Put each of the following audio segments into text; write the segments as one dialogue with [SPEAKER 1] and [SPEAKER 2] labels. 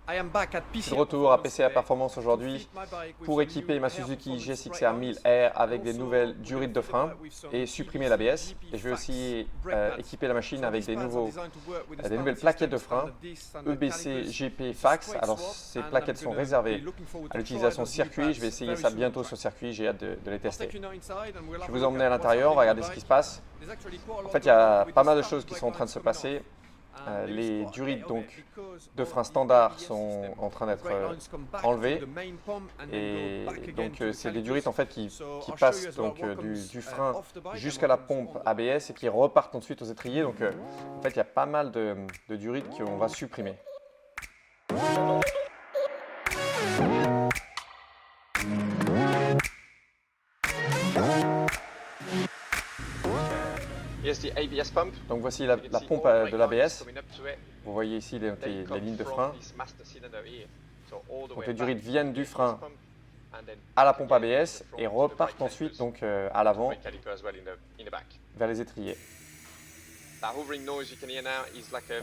[SPEAKER 1] Je suis de retour à PCA Performance aujourd'hui pour équiper ma Suzuki GSX-R 1000R avec des nouvelles durites de frein et supprimer l'ABS. Et je vais aussi équiper la machine avec des nouvelles plaquettes de frein EBC GP Fax. Alors ces plaquettes sont réservées à l'utilisation circuit. Je vais essayer ça bientôt sur circuit, j'ai hâte de les tester. Je vais vous emmener à l'intérieur, on va regarder ce qui se passe. En fait, il y a pas mal de choses qui sont en train de se passer. Les durites donc, de frein standard sont en train d'être enlevées et donc c'est des durites en fait qui passent donc, du frein jusqu'à la pompe ABS et qui repartent ensuite aux étriers. Donc en fait il y a pas mal de durites qu'on va supprimer. Donc voici la pompe de l'ABS. Vous voyez ici les lignes de frein. Donc les durites viennent du frein à la pompe ABS et repartent ensuite donc, à l'avant vers les étriers.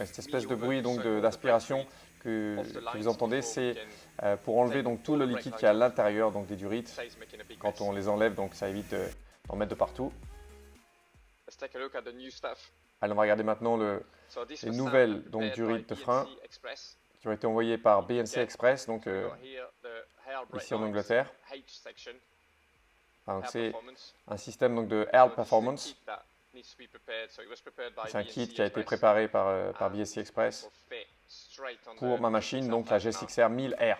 [SPEAKER 1] Cette espèce de bruit d'aspiration que vous entendez, c'est pour enlever donc, tout le liquide qui est à l'intérieur des durites. Quand on les enlève, donc, ça évite d'en mettre de partout. Allez, on va regarder maintenant les nouvelles durites de frein qui ont été envoyées par BNC Express, donc ici en Angleterre. C'est un système donc, de Air Performance. C'est un kit qui a été préparé par BNC Express pour ma machine, donc la GSX-R 1000R.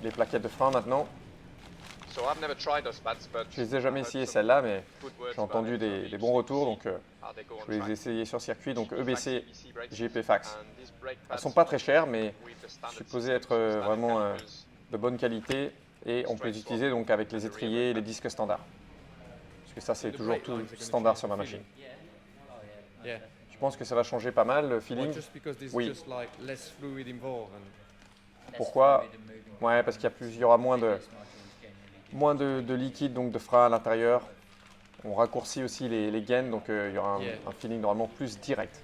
[SPEAKER 1] Les plaquettes de frein maintenant. Je ne les ai jamais essayées celles-là, mais j'ai entendu des bons retours, donc je vais les essayer sur circuit. Donc EBC GP Fax. Elles ne sont pas très chères, mais supposées être vraiment de bonne qualité et on peut les utiliser donc avec les étriers et les disques standards. Parce que ça c'est toujours tout standard sur ma machine. Je pense que ça va changer pas mal le feeling. Oui. Pourquoi? Ouais, parce qu'il y aura moins de liquide, donc de frein à l'intérieur. On raccourcit aussi les gaines, donc il y aura un feeling normalement plus direct.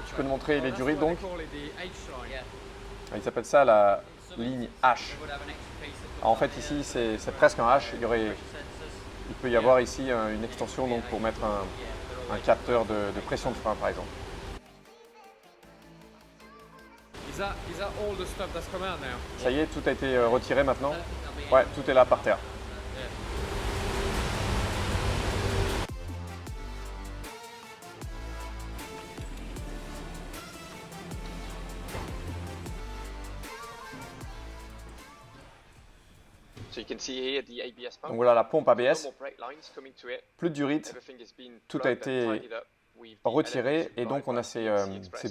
[SPEAKER 1] Je peux te montrer les durites donc. Ils appellent ça la ligne H. Alors, en fait ici c'est presque un H. Il peut y avoir ici une extension donc, pour mettre un capteur de pression de frein par exemple. Ça y est, tout a été retiré maintenant. Ouais, tout est là par terre. Donc voilà la pompe ABS, plus de durites, tout a été retiré et donc on a ces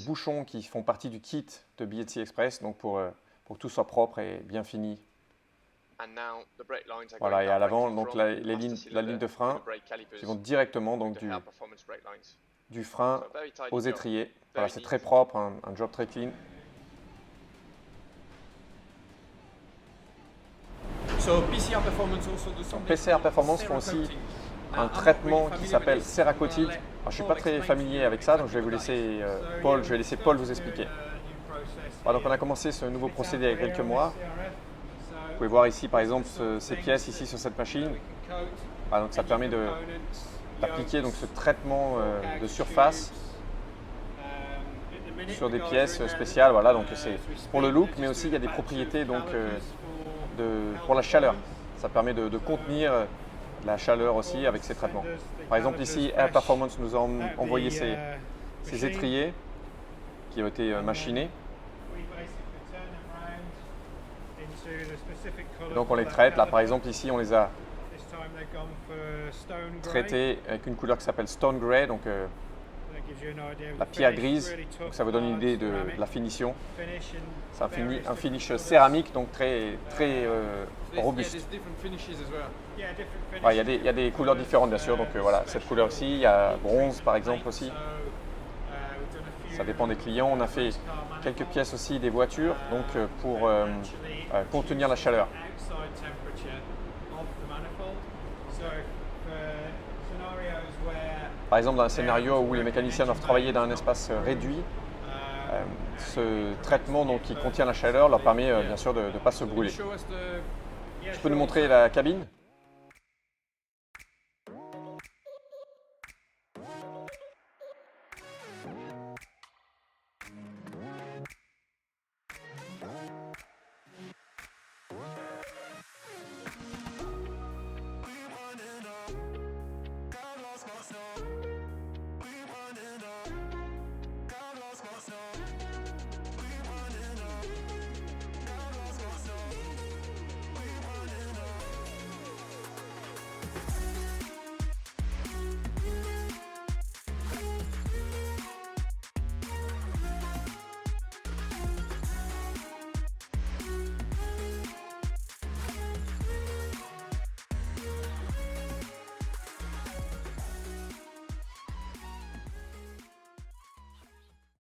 [SPEAKER 1] bouchons qui font partie du kit de BNC Express donc pour que tout soit propre et bien fini. Voilà, et à l'avant donc la ligne de frein qui vont directement donc, du frein aux étriers. Voilà, c'est très propre, un job très clean. PCR Performance font aussi un traitement qui s'appelle Cerakote. Je ne suis pas très familier avec ça, donc je vais vous laisser Paul vous expliquer. Alors, donc on a commencé ce nouveau procédé il y a quelques mois. Vous pouvez voir ici par exemple ces pièces ici sur cette machine. Voilà, donc ça permet d'appliquer ce traitement de surface sur des pièces spéciales. Voilà, donc c'est pour le look, mais aussi il y a des propriétés donc, pour la chaleur. Ça permet de contenir la chaleur aussi avec ces traitements. Par exemple ici, Air Performance nous a envoyé ces étriers qui ont été machinés. Et donc on les traite. Là par exemple ici on les a traités avec une couleur qui s'appelle Stone Grey. Donc la pierre grise, donc ça vous donne une idée de la finition. C'est un finish céramique, donc très robuste. Ouais, il y a des couleurs différentes bien sûr, donc voilà, cette couleur aussi, il y a bronze par exemple aussi. Ça dépend des clients. On a fait quelques pièces aussi des voitures, donc pour contenir la chaleur. Par exemple, dans un scénario où les mécaniciens doivent travailler dans un espace réduit, ce traitement donc, qui contient la chaleur leur permet bien sûr de ne pas se brûler. Tu peux nous montrer la cabine ?